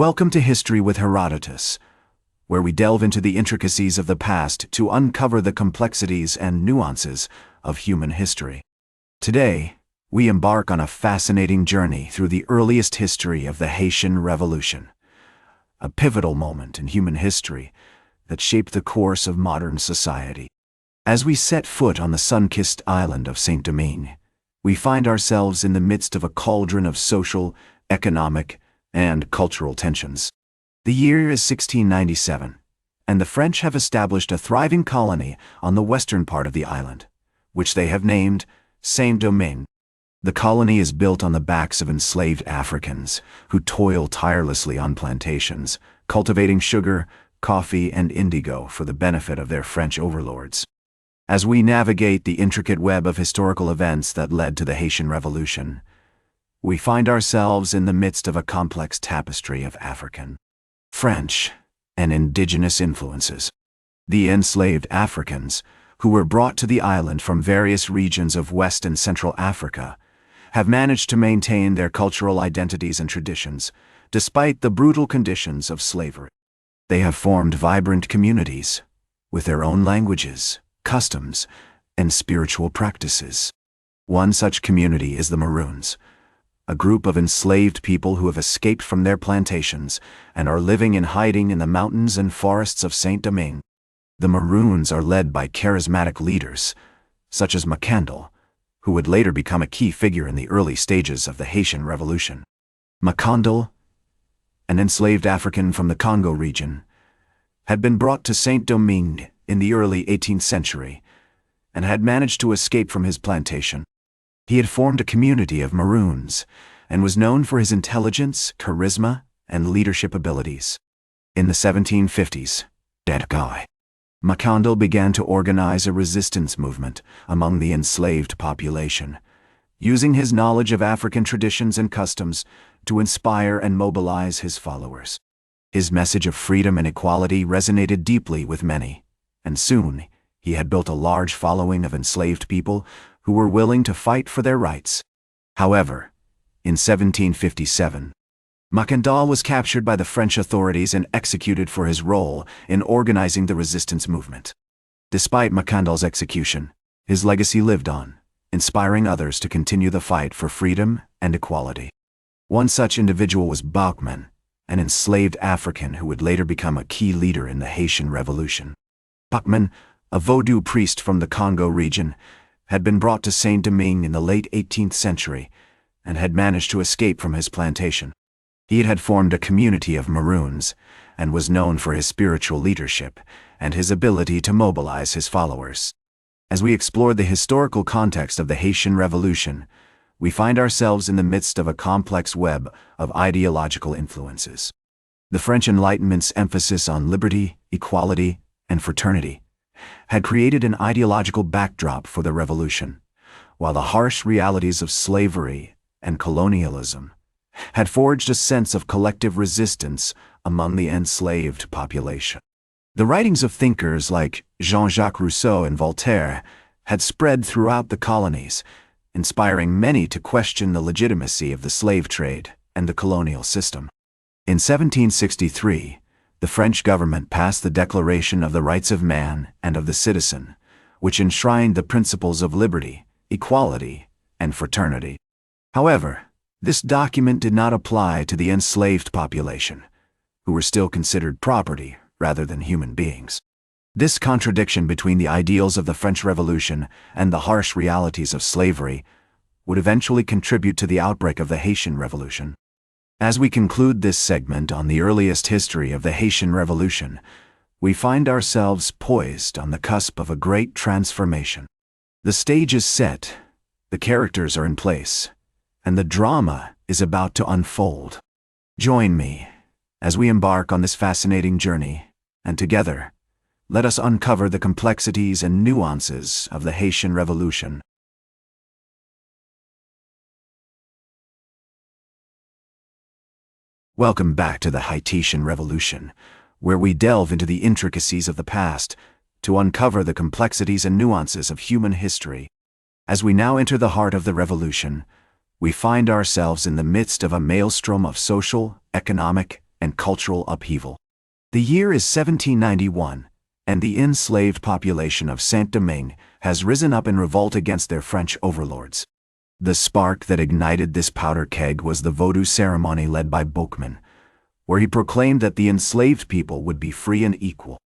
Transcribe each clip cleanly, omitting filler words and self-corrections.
Welcome to History with Herodotus, where we delve into the intricacies of the past to uncover the complexities and nuances of human history. Today, we embark on a fascinating journey through the earliest history of the Haitian Revolution, a pivotal moment in human history that shaped the course of modern society. As we set foot on the sun-kissed island of Saint-Domingue, we find ourselves in the midst of a cauldron of social, economic, and cultural tensions. The year is 1697, and the French have established a thriving colony on the western part of the island, which they have named Saint-Domingue. The colony is built on the backs of enslaved Africans who toil tirelessly on plantations, cultivating sugar, coffee, and indigo for the benefit of their French overlords. As we navigate the intricate web of historical events that led to the Haitian Revolution, we find ourselves in the midst of a complex tapestry of African, French, and indigenous influences. The enslaved Africans, who were brought to the island from various regions of West and Central Africa, have managed to maintain their cultural identities and traditions, despite the brutal conditions of slavery. They have formed vibrant communities, with their own languages, customs, and spiritual practices. One such community is the Maroons, a group of enslaved people who have escaped from their plantations and are living in hiding in the mountains and forests of Saint-Domingue. The Maroons are led by charismatic leaders, such as Macandal, who would later become a key figure in the early stages of the Haitian Revolution. Macandal, an enslaved African from the Congo region, had been brought to Saint-Domingue in the early 18th century and had managed to escape from his plantation. He had formed a community of Maroons and was known for his intelligence, charisma, and leadership abilities. In the 1750s, Macandal began to organize a resistance movement among the enslaved population, using his knowledge of African traditions and customs to inspire and mobilize his followers. His message of freedom and equality resonated deeply with many, and soon he had built a large following of enslaved people who were willing to fight for their rights. However, in 1757, Macandal was captured by the French authorities and executed for his role in organizing the resistance movement. Despite Macandal's execution, his legacy lived on, inspiring others to continue the fight for freedom and equality. One such individual was Bachman, an enslaved African who would later become a key leader in the Haitian Revolution. Bachman, a Vodou priest from the Congo region, had been brought to Saint-Domingue in the late 18th century and had managed to escape from his plantation. He had formed a community of Maroons and was known for his spiritual leadership and his ability to mobilize his followers. As we explore the historical context of the Haitian Revolution, we find ourselves in the midst of a complex web of ideological influences. The French Enlightenment's emphasis on liberty, equality, and fraternity had created an ideological backdrop for the revolution, while the harsh realities of slavery and colonialism had forged a sense of collective resistance among the enslaved population. The writings of thinkers like Jean-Jacques Rousseau and Voltaire had spread throughout the colonies, inspiring many to question the legitimacy of the slave trade and the colonial system. In 1763, the French government passed the Declaration of the Rights of Man and of the Citizen, which enshrined the principles of liberty, equality, and fraternity. However, this document did not apply to the enslaved population, who were still considered property rather than human beings. This contradiction between the ideals of the French Revolution and the harsh realities of slavery would eventually contribute to the outbreak of the Haitian Revolution. As we conclude this segment on the earliest history of the Haitian Revolution, we find ourselves poised on the cusp of a great transformation. The stage is set, the characters are in place, and the drama is about to unfold. Join me as we embark on this fascinating journey, and together, let us uncover the complexities and nuances of the Haitian Revolution. Welcome back to the Haitian Revolution, where we delve into the intricacies of the past to uncover the complexities and nuances of human history. As we now enter the heart of the revolution, we find ourselves in the midst of a maelstrom of social, economic, and cultural upheaval. The year is 1791, and the enslaved population of Saint-Domingue has risen up in revolt against their French overlords. The spark that ignited this powder keg was the Vodou ceremony led by Boukman, where he proclaimed that the enslaved people would be free and equal.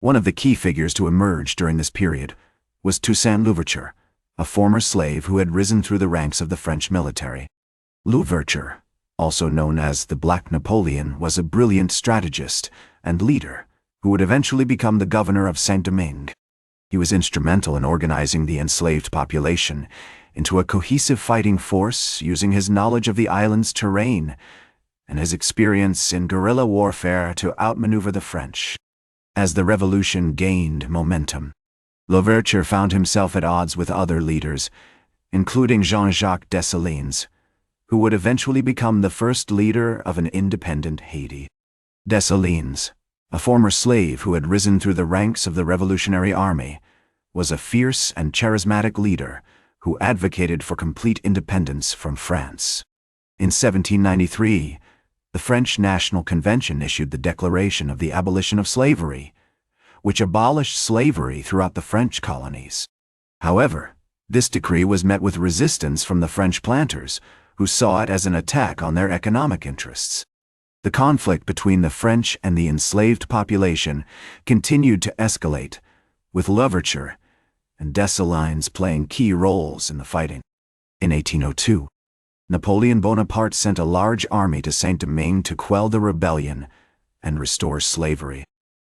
One of the key figures to emerge during this period was Toussaint Louverture, a former slave who had risen through the ranks of the French military. Louverture, also known as the Black Napoleon, was a brilliant strategist and leader who would eventually become the governor of Saint-Domingue. He was instrumental in organizing the enslaved population into a cohesive fighting force, using his knowledge of the island's terrain and his experience in guerrilla warfare to outmaneuver the French. As the revolution gained momentum, Louverture found himself at odds with other leaders, including Jean-Jacques Dessalines, who would eventually become the first leader of an independent Haiti. Dessalines, a former slave who had risen through the ranks of the Revolutionary Army, was a fierce and charismatic leader who advocated for complete independence from France. In 1793, the French National Convention issued the Declaration of the Abolition of Slavery, which abolished slavery throughout the French colonies. However, this decree was met with resistance from the French planters, who saw it as an attack on their economic interests. The conflict between the French and the enslaved population continued to escalate, with Louverture and Dessalines playing key roles in the fighting. In 1802, Napoleon Bonaparte sent a large army to Saint-Domingue to quell the rebellion and restore slavery.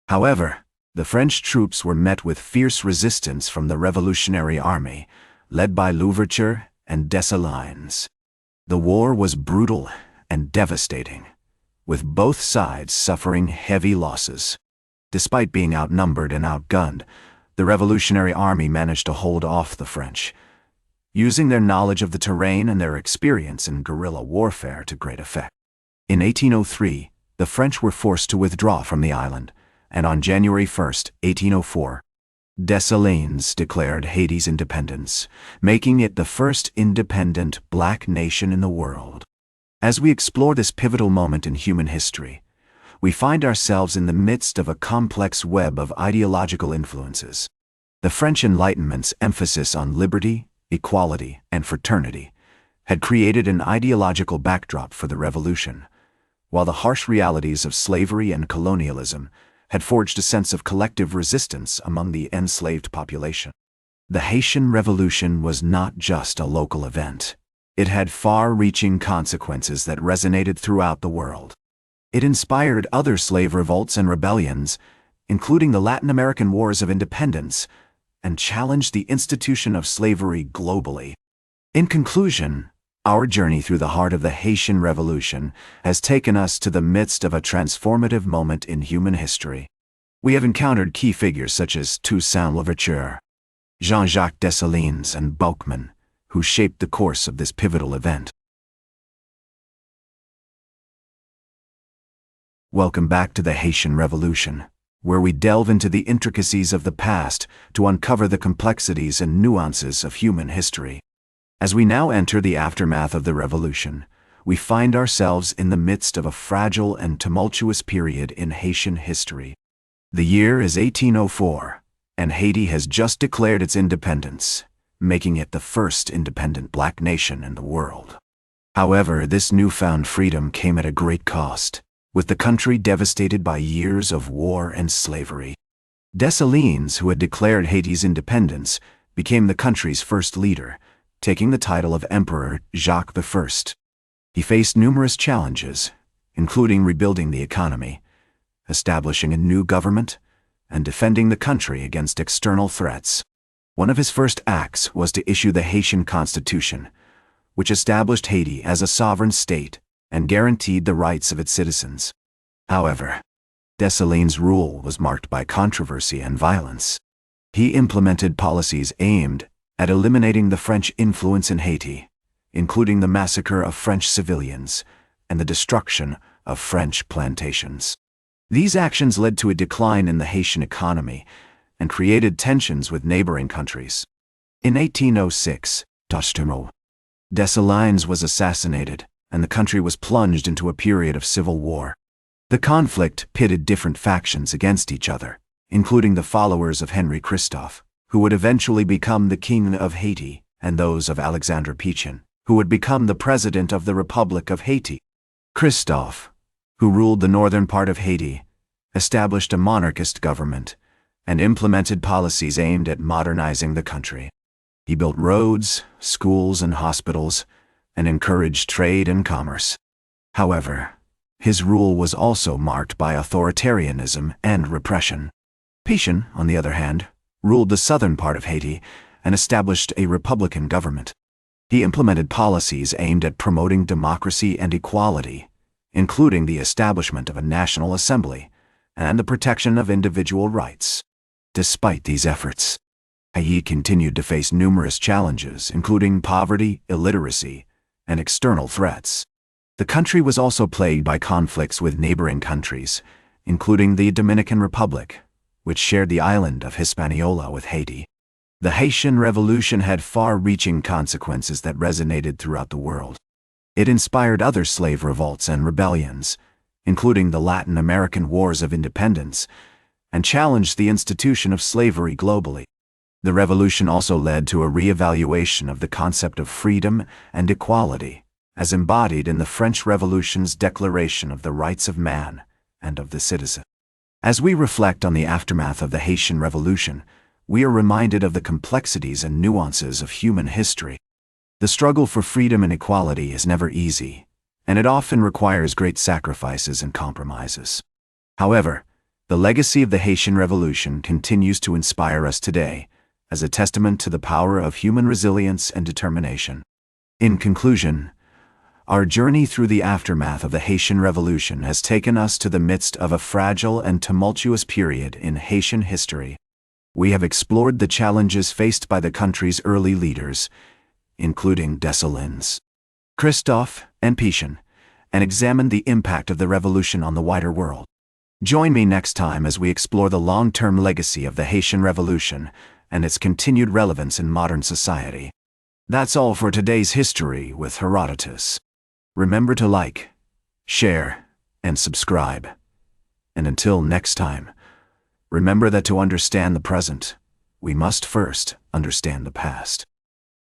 However, the French troops were met with fierce resistance from the Revolutionary Army, led by Louverture and Dessalines. The war was brutal and devastating, with both sides suffering heavy losses. Despite being outnumbered and outgunned, the Revolutionary Army managed to hold off the French, using their knowledge of the terrain and their experience in guerrilla warfare to great effect. In 1803, the French were forced to withdraw from the island, and on January 1, 1804, Dessalines declared Haiti's independence, making it the first independent black nation in the world. As we explore this pivotal moment in human history, we find ourselves in the midst of a complex web of ideological influences. The French Enlightenment's emphasis on liberty, equality, and fraternity had created an ideological backdrop for the revolution, while the harsh realities of slavery and colonialism had forged a sense of collective resistance among the enslaved population. The Haitian Revolution was not just a local event. It had far-reaching consequences that resonated throughout the world. It inspired other slave revolts and rebellions, including the Latin American Wars of Independence, and challenged the institution of slavery globally. In conclusion, our journey through the heart of the Haitian Revolution has taken us to the midst of a transformative moment in human history. We have encountered key figures such as Toussaint Louverture, Jean-Jacques Dessalines, and Boukman, who shaped the course of this pivotal event. Welcome back to the Haitian Revolution, where we delve into the intricacies of the past to uncover the complexities and nuances of human history. As we now enter the aftermath of the revolution, we find ourselves in the midst of a fragile and tumultuous period in Haitian history. The year is 1804, and Haiti has just declared its independence, making it the first independent black nation in the world. However, this newfound freedom came at a great cost, with the country devastated by years of war and slavery. Dessalines, who had declared Haiti's independence, became the country's first leader, taking the title of Emperor Jacques I. He faced numerous challenges, including rebuilding the economy, establishing a new government, and defending the country against external threats. One of his first acts was to issue the Haitian Constitution, which established Haiti as a sovereign state and guaranteed the rights of its citizens. However, Dessalines' rule was marked by controversy and violence. He implemented policies aimed at eliminating the French influence in Haiti, including the massacre of French civilians and the destruction of French plantations. These actions led to a decline in the Haitian economy and created tensions with neighboring countries. In 1806, Dessalines was assassinated, and the country was plunged into a period of civil war. The conflict pitted different factions against each other, including the followers of Henry Christophe, who would eventually become the King of Haiti, and those of Alexandre Haitian, who would become the President of the Republic of Haiti. Christophe, who ruled the northern part of Haiti, established a monarchist government and implemented policies aimed at modernizing the country. He built roads, schools, and hospitals, and encouraged trade and commerce. However, his rule was also marked by authoritarianism and repression. Haitian, on the other hand, ruled the southern part of Haiti and established a republican government. He implemented policies aimed at promoting democracy and equality, including the establishment of a national assembly and the protection of individual rights. Despite these efforts, Haiti continued to face numerous challenges, including poverty, illiteracy, and external threats. The country was also plagued by conflicts with neighboring countries, including the Dominican Republic, which shared the island of Hispaniola with Haiti. The Haitian Revolution had far-reaching consequences that resonated throughout the world. It inspired other slave revolts and rebellions, including the Latin American Wars of Independence, and challenged the institution of slavery globally. The revolution also led to a re-evaluation of the concept of freedom and equality, as embodied in the French Revolution's Declaration of the Rights of Man and of the Citizen. As we reflect on the aftermath of the Haitian Revolution, we are reminded of the complexities and nuances of human history. The struggle for freedom and equality is never easy, and it often requires great sacrifices and compromises. However, the legacy of the Haitian Revolution continues to inspire us today, as a testament to the power of human resilience and determination. In conclusion, our journey through the aftermath of the Haitian Revolution has taken us to the midst of a fragile and tumultuous period in Haitian history. We have explored the challenges faced by the country's early leaders, including Dessalines, Christophe, and Haitian, and examined the impact of the revolution on the wider world. Join me next time as we explore the long-term legacy of the Haitian Revolution and its continued relevance in modern society. That's all for today's History with Herodotus. Remember to like, share, and subscribe. And until next time, remember that to understand the present, we must first understand the past.